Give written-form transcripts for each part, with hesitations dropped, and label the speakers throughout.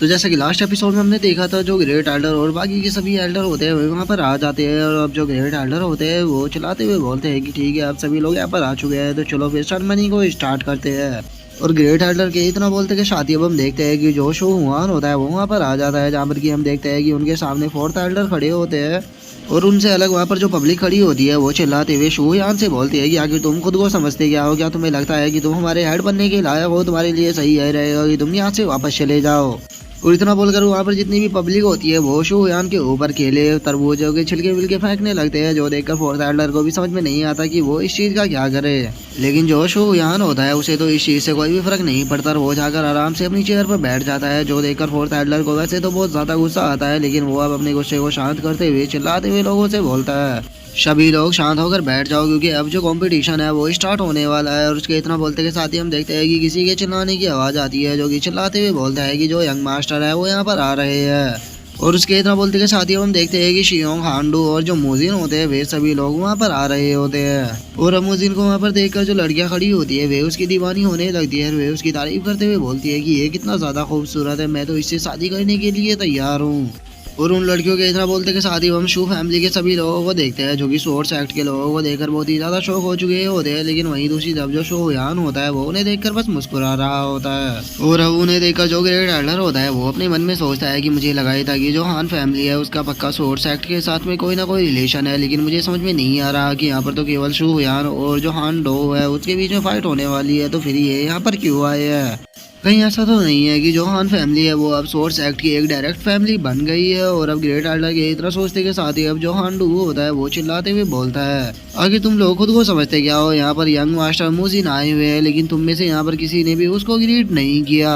Speaker 1: तो जैसा कि लास्ट एपिसोड में हमने देखा था, जो ग्रेट एल्डर और बाकी के सभी एल्डर होते हैं वहाँ पर आ जाते हैं। और अब जो ग्रेट एल्डर होते हैं वो चलाते हुए बोलते हैं कि ठीक है, अब सभी लोग यहाँ पर आ चुके हैं, तो चलो फिर सेरेमनी को स्टार्ट करते हैं। और ग्रेट एल्डर के इतना बोलते कि शादी अब हम देखते हैं कि जो शो हुआन होता है वो वहाँ पर आ जाता है, जहाँ पर कि हम देखते हैं कि उनके सामने फोर्थ एल्डर खड़े होते हैं। और उनसे अलग वहाँ पर जो पब्लिक खड़ी होती है वो चिल्लाते हुए शूयान से बोलती है कि आखिर तुम खुद को समझते क्या हो? क्या तुम्हें लगता है कि तुम हमारे हेड बनने के लायक हो? तुम्हारे लिए सही है रहेगा कि तुम यहाँ से वापस चले जाओ। और इतना बोलकर वहाँ पर जितनी भी पब्लिक होती है वो शूयान के ऊपर केले तरबूजों के छिलके विलके फेंकने लगते हैं, जो देखकर फोर्थ एल्डर को भी समझ में नहीं आता कि वो इस चीज़ का क्या करे। लेकिन जो शूयान होता है उसे तो इस चीज़ से कोई भी फर्क नहीं पड़ता, वो जाकर आराम से अपनी चेयर पर बैठ जाता है। जो देखकर फोर्थ एल्डर को वैसे तो बहुत ज़्यादा गुस्सा आता है, लेकिन वो अब अपने गुस्से को शांत करते हुए चिल्लाते हुए लोगों से बोलता है सभी लोग शांत होकर बैठ जाओ, क्योंकि अब जो कंपटीशन है वो स्टार्ट होने वाला है। और उसके इतना बोलते के साथ ही हम देखते हैं कि किसी के चिल्लाने की आवाज़ आती है, जो कि चिल्लाते हुए बोलता है कि जो यंग मास्टर है वो यहाँ पर आ रहे हैं। और उसके इतना बोलते के साथ ही हम देखते हैं कि शियोंग, हांडू और जो मोजिन होते हैं वे सभी लोग वहाँ पर आ रहे होते हैं। और अब मोजिन को वहाँ पर देखकर जो लड़कियाँ खड़ी होती है वे उसकी दीवानी होने लगती है। वे उसकी तारीफ करते हुए बोलती है कि ये कितना ज़्यादा खूबसूरत है, मैं तो इससे शादी करने के लिए तैयार हूँ। और उन लड़कियों के इतना बोलते के साथ ही हम शू फैमिली के सभी लोगों को देखते हैं, जो कि सोर्स एक्ट के लोगों को देखकर बहुत ही ज़्यादा शौक हो चुके होते हैं। लेकिन वहीं दूसरी तरफ जो शो यान होता है वो उन्हें देखकर बस मुस्कुरा रहा होता है। और अब उन्हें देखकर जो ग्रेट एल्डर होता है वो अपने मन में सोचता है कि मुझे लगा ही था कि जो हान फैमिली है उसका पक्का सोर्स एक्ट के साथ में कोई ना कोई रिलेशन है, लेकिन मुझे समझ में नहीं आ रहा कि यहाँ पर तो केवल शू यान और जो हान डो है उसके बीच में फाइट होने वाली है, तो फिर ये यहाँ पर क्यों आए हैं? कहीं ऐसा तो नहीं है कि जो हान फैमिली है वो अब सोर्स एक्ट की एक डायरेक्ट फैमिली बन गई है? और अब ग्रेट एल्डर के इतना सोचते के साथ ही अब जो हान डू होता है वो चिल्लाते हुए बोलता है आगे तुम लोग खुद को समझते क्या हो? यहाँ पर यंग मास्टर मुजिन आए हुए हैं, लेकिन तुम में से यहाँ पर किसी ने भी उसको ग्रीट नहीं किया।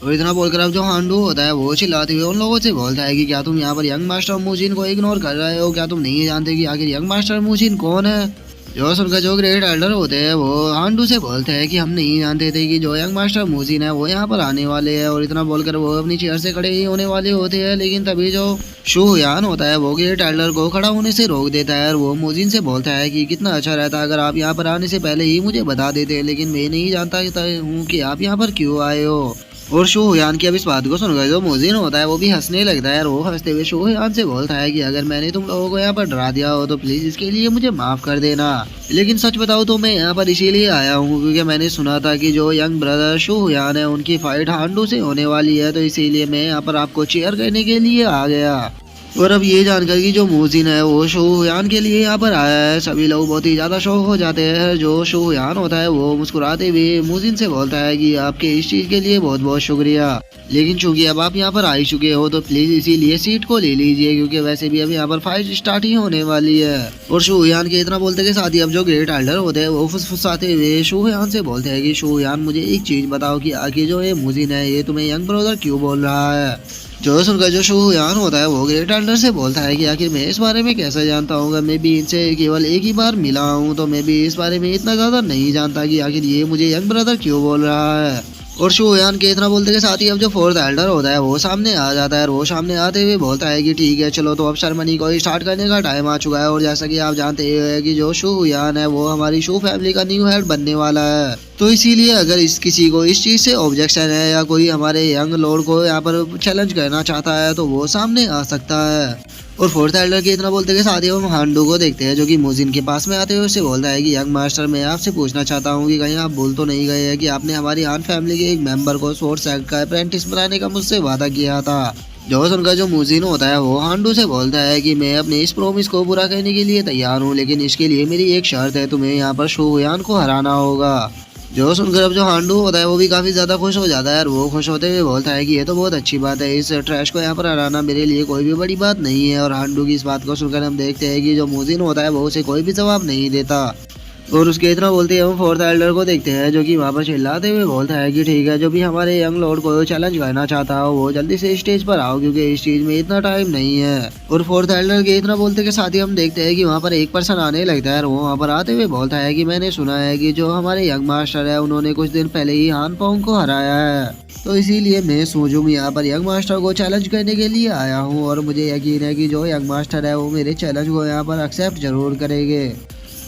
Speaker 1: और इतना बोलकर अब जो हांडू होता है वो चिल्लाते हुए उन लोगों से बोलता है कि क्या तुम यहाँ पर यंग मास्टर मुजिन को इग्नोर कर रहे हो? क्या तुम नहीं जानते कि आखिर यंग मास्टर मुजिन कौन है? जो सुनकर जो ग्रेट एल्डर होते हैं वो हांडू से बोलते हैं कि हम नहीं जानते थे कि जो यंग मास्टर मुजिन है वो यहाँ पर आने वाले हैं। और इतना बोलकर वो अपनी चेयर से खड़े ही होने वाले होते हैं, लेकिन तभी जो शूयान होता है वो ग्रेट एल्डर को खड़ा होने से रोक देता है। और वो मुजिन से बोलता है कि कितना अच्छा रहता अगर आप यहाँ पर आने से पहले ही मुझे बता देते, लेकिन मैं नहीं जानता हूँ कि आप यहाँ पर क्यों आए हो। और शूयान की अब इस बात को सुनकर जो मोजिन होता है वो भी हंसने लगता है। और वो हंसते हुए शूयान से बोलता है कि अगर मैंने तुम लोगों को यहाँ पर डरा दिया हो तो प्लीज इसके लिए मुझे माफ कर देना, लेकिन सच बताऊँ तो मैं यहाँ पर इसीलिए आया हूँ क्योंकि मैंने सुना था कि जो यंग ब्रदर शूयान है उनकी फाइट हांडू से होने वाली है, तो इसीलिए मैं यहाँ पर आपको चीयर करने के लिए आ गया। और अब ये जानकर कि जो मोजिन है वो शूयान के लिए यहाँ पर आया है, सभी लोग बहुत ही ज़्यादा शौक हो जाते हैं। जो शूयान होता है वो मुस्कुराते हुए मोजिन से बोलता है कि आपके इस चीज़ के लिए बहुत बहुत शुक्रिया, लेकिन चूंकि अब आप यहाँ पर आ ही चुके हो तो प्लीज़ इसीलिए सीट को ले लीजिए, क्योंकि वैसे भी अब यहाँ पर फाइट स्टार्ट ही होने वाली है। और शूयान के इतना बोलते के साथ ही अब जो ग्रेट एल्डर होते हैं वो फुसफुसाते हुए शूयान से बोलते हैं कि शूयान मुझे एक चीज़ बताओ कि आखिर जो ये मोजिन है ये तुम्हें यंग ब्रदर क्यों बोल रहा है? जो सुनकर जो शूयान होता है वो ग्रेट एल्डर से बोलता है कि आखिर मैं इस बारे में कैसे जानता हूँ? मैं भी इनसे केवल एक ही बार मिला हूँ, तो मैं भी इस बारे में इतना ज़्यादा नहीं जानता कि आखिर ये मुझे यंग ब्रदर क्यों बोल रहा है। और शूयान के इतना बोलते के साथ ही अब जो फोर्थ एल्डर होता है वो सामने आ जाता है। और वो सामने आते हुए बोलता है कि ठीक है चलो, तो अब सेरेमनी को स्टार्ट करने का टाइम आ चुका है। और जैसा कि आप जानते हैं कि जो शूयान है वो हमारी शू फैमिली का न्यू हेड बनने वाला है, तो इसीलिए अगर किसी को इस चीज़ से ऑब्जेक्शन है या कोई हमारे यंग लॉर्ड को यहाँ पर चैलेंज करना चाहता है तो वो सामने आ सकता है। और फोर्थ एल्डर के इतना बोलते के साथ ही हम हांडू को देखते हैं, जो कि मोजिन के पास में आते हुए उससे बोलता है कि यंग मास्टर मैं आपसे पूछना चाहता हूँ कि कहीं आप भूल तो नहीं गए हैं कि आपने हमारी हान फैमिली के एक मेंबर को सोर्स एक्ट का अप्रेंटिस बनाने का मुझसे वादा किया था। जो सुनकर जो मोजिन होता है वो हांडू से बोलता है कि मैं अपने इस प्रोमिस को पूरा करने के लिए तैयार हूँ, लेकिन इसके लिए मेरी एक शर्त है, तुम्हें यहाँ पर शूयान को हराना होगा। जो सुनकर अब जो हांडू होता है वो भी काफ़ी ज़्यादा खुश हो जाता है। और वो खुश होते हुए बोलता है कि ये तो बहुत अच्छी बात है, इस ट्रैश को यहाँ पर हराना मेरे लिए कोई भी बड़ी बात नहीं है। और हांडू की इस बात को सुनकर हम देखते हैं कि जो मोजिन होता है वो उसे कोई भी जवाब नहीं देता। और उसके इतना बोलते हैं हम फोर्थ एल्डर को देखते हैं, जो कि वहाँ पर चिल्लाते हुए बोलता है कि ठीक है, जो भी हमारे यंग लॉर्ड को चैलेंज करना चाहता हो वो जल्दी से स्टेज पर आओ, क्योंकि इस चीज में इतना टाइम नहीं है। और फोर्थ एल्डर के इतना बोलते के साथ ही हम देखते हैं कि वहाँ पर एक पर्सन आने लगता है। और वो वहाँ पर आते हुए बोलता है कि मैंने सुना है कि जो हमारे यंग मास्टर है उन्होंने कुछ दिन पहले ही हान पोंग को हराया है, तो इसीलिए मैं सोचूं यहाँ पर यंग मास्टर को चैलेंज करने के लिए आया हूँ। और मुझे यकीन है कि जो यंग मास्टर है वो मेरे चैलेंज को यहाँ पर एक्सेप्ट जरूर करेंगे।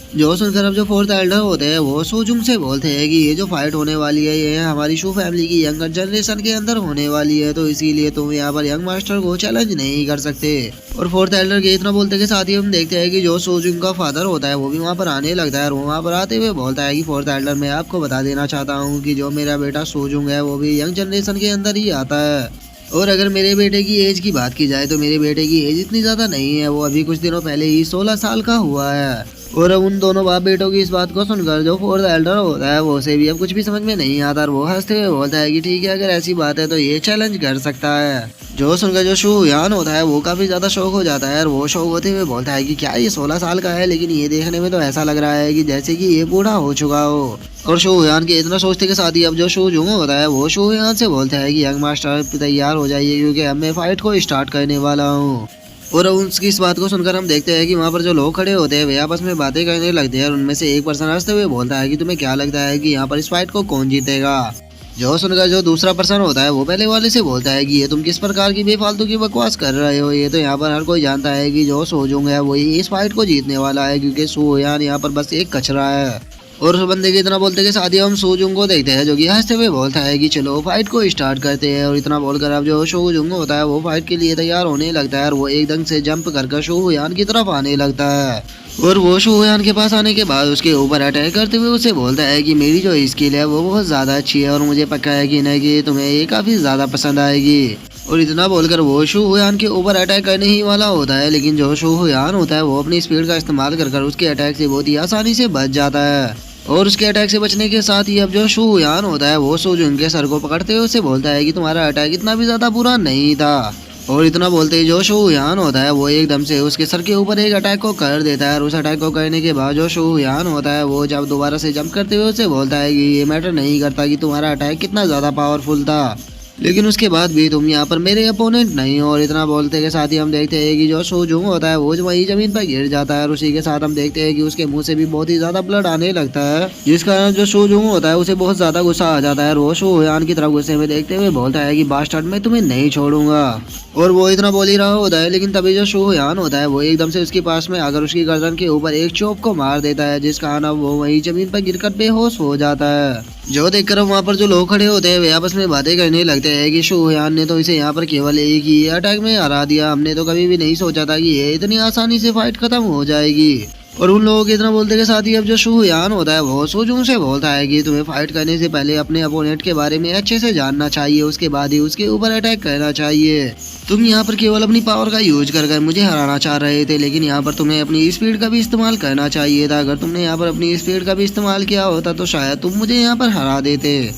Speaker 1: जो सुनकर अब जो फोर्थ एल्डर होते हैं वो सोजुंग से बोलते हैं कि ये जो फाइट होने वाली है ये हमारी शू फैमिली की यंगर जनरेशन के अंदर होने वाली है, तो इसीलिए तुम यहाँ पर यंग मास्टर को चैलेंज नहीं कर सकते। और फोर्थ एल्डर के इतना बोलते के साथ ही हम देखते हैं कि जो सोजुंग का फादर होता है वो भी वहाँ पर आने लगता है और वो वहाँ पर आते हुए बोलता है कि फोर्थ एल्डर मैं आपको बता देना चाहता हूँ कि जो मेरा बेटा सोजुंग है वो भी यंग जनरेशन के अंदर ही आता है। और अगर मेरे बेटे की एज की बात की जाए तो मेरे बेटे की एज इतनी ज़्यादा नहीं है, वो अभी कुछ दिनों पहले ही 16 साल का हुआ है। और उन दोनों बाप बेटों की इस बात को सुनकर जो फोर्थ एल्डर होता है वो उसे भी अब कुछ भी समझ में नहीं आता और वो हंसते हुए बोलता है कि ठीक है अगर ऐसी बात है तो ये चैलेंज कर सकता है। जो सुनकर जो शू यान होता है वो काफी ज्यादा शौक हो जाता है और वो शौक होते हुए बोलता है कि क्या ये 16 साल का है, लेकिन ये देखने में तो ऐसा लग रहा है कि जैसे कि ये बूढ़ा हो चुका हो। और शू यान के इतना सोचते के साथ ही अब जो शू जुंग होता है वो शू यान से बोलता है कि यंग मास्टर तैयार हो जाइए क्योंकि अब मैं फाइट को स्टार्ट करने वाला हूँ। और उसकी इस बात को सुनकर हम देखते हैं कि वहाँ पर जो लोग खड़े होते हैं वे आपस में बातें करने लगते हैं और उनमें से एक पर्सन हंसते हुए बोलता है कि तुम्हें क्या लगता है कि यहाँ पर इस फाइट को कौन जीतेगा। जो सुनकर जो दूसरा पर्सन होता है वो पहले वाले से बोलता है कि ये तुम किस प्रकार की बेफालतू की बकवास कर रहे हो, ये तो यहाँ पर हर कोई जानता है कि जो सोजुंग है वही इस फाइट को जीतने वाला है क्योंकि सोयान यहाँ पर बस एक कचरा है। और उस बंदे के इतना बोलते के साथ ही हम सोजुंग को देखते हैं जो कि हंसते हुए बोलता है कि चलो फाइट को स्टार्ट करते हैं। और इतना बोलकर अब जो सोजुंग होता है वो फाइट के लिए तैयार होने लगता है और वो एकदम से जंप कर शोहुयान की तरफ आने लगता है। और वो शोहुयान के पास आने के बाद उसके ऊपर अटैक करते हुए उसे बोलता है कि मेरी जो स्किल है वो बहुत ज़्यादा अच्छी है और मुझे पक्का है कि नहीं कि तुम्हें ये काफ़ी ज़्यादा पसंद आएगी। और इतना बोलकर वो शोहुयान के ऊपर अटैक करने ही वाला होता है, लेकिन जो शोहुयान होता है वो अपनी स्पीड का इस्तेमाल कर उसके अटैक से बहुत ही आसानी से बच जाता है। और उसके अटैक से बचने के साथ ही अब जो शोहुयान होता है वो सोजुंग के सर को पकड़ते हुए उसे बोलता है कि तुम्हारा अटैक इतना भी ज्यादा बुरा नहीं था। और इतना बोलते ही जो शोहुयान होता है वो एकदम से उसके सर के ऊपर एक अटैक को कर देता है और उस अटैक को करने के बाद जो शोहुयान होता है वो जब दोबारा से जंप करते हुए उसे बोलता है कि ये मैटर नहीं करता कि तुम्हारा अटैक कितना ज्यादा पावरफुल था, लेकिन उसके बाद भी तुम यहाँ पर मेरे अपोनेंट नहीं हो। और इतना बोलते के साथ ही हम देखते हैं कि जो सोजुंग होता है वो वही जमीन पर गिर जाता है और उसी के साथ हम देखते हैं कि उसके मुंह से भी बहुत ही ज्यादा ब्लड आने लगता है, जिस कारण जो सोजुंग होता है उसे बहुत ज्यादा गुस्सा आ जाता है और वो शोहुयान की तरफ गुस्से में देखते हुए बोलता है कि बास्टर्ड मैं तुम्हें नहीं छोड़ूंगा। और वो इतना बोल ही रहा होता है, लेकिन तभी जो शोहुयान होता है वो एकदम से उसके पास में आकर उसकी गर्दन के ऊपर एक चोप को मार देता है, जिस कारण अब वो वही जमीन पर गिरकर बेहोश हो जाता है। जो देखकर वहाँ पर जो लोग खड़े होते हैं वे आपस में बातें करने लगते हैं कि शोहुयान ने तो इसे यहाँ पर केवल एक ही अटैक में हरा दिया, हमने तो कभी भी नहीं सोचा था कि ये इतनी आसानी से फाइट खत्म हो जाएगी। और उन लोगों के इतना बोलते के साथ ही अब जो शोहुयान होता है वो सोजुंग से बोलता है कि तुम्हें फाइट करने से पहले अपने अपोनेंट के बारे में अच्छे से जानना चाहिए, उसके बाद ही उसके ऊपर अटैक करना चाहिए। तुम यहाँ पर केवल अपनी पावर का यूज कर मुझे हराना चाह रहे थे, लेकिन यहाँ पर तुम्हें अपनी स्पीड का भी इस्तेमाल करना चाहिए था। अगर तुमने यहाँ पर अपनी स्पीड का भी इस्तेमाल किया होता तो शायद तुम मुझे यहाँ पर हरा देते।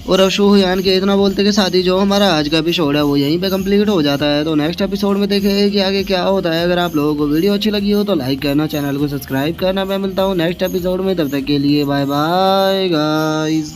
Speaker 1: और अब शोहुयान के इतना बोलते के साथ ही जो हमारा आज का एपिसोड है वो यहीं पे कंप्लीट हो जाता है। तो नेक्स्ट एपिसोड में देखेंगे कि आगे क्या होता है। अगर आप लोगों को वीडियो अच्छी लगी हो तो लाइक करना, चैनल को सब्सक्राइब करना। मैं मिलता हूँ नेक्स्ट एपिसोड में, तब तक के लिए बाय बाय गाइस।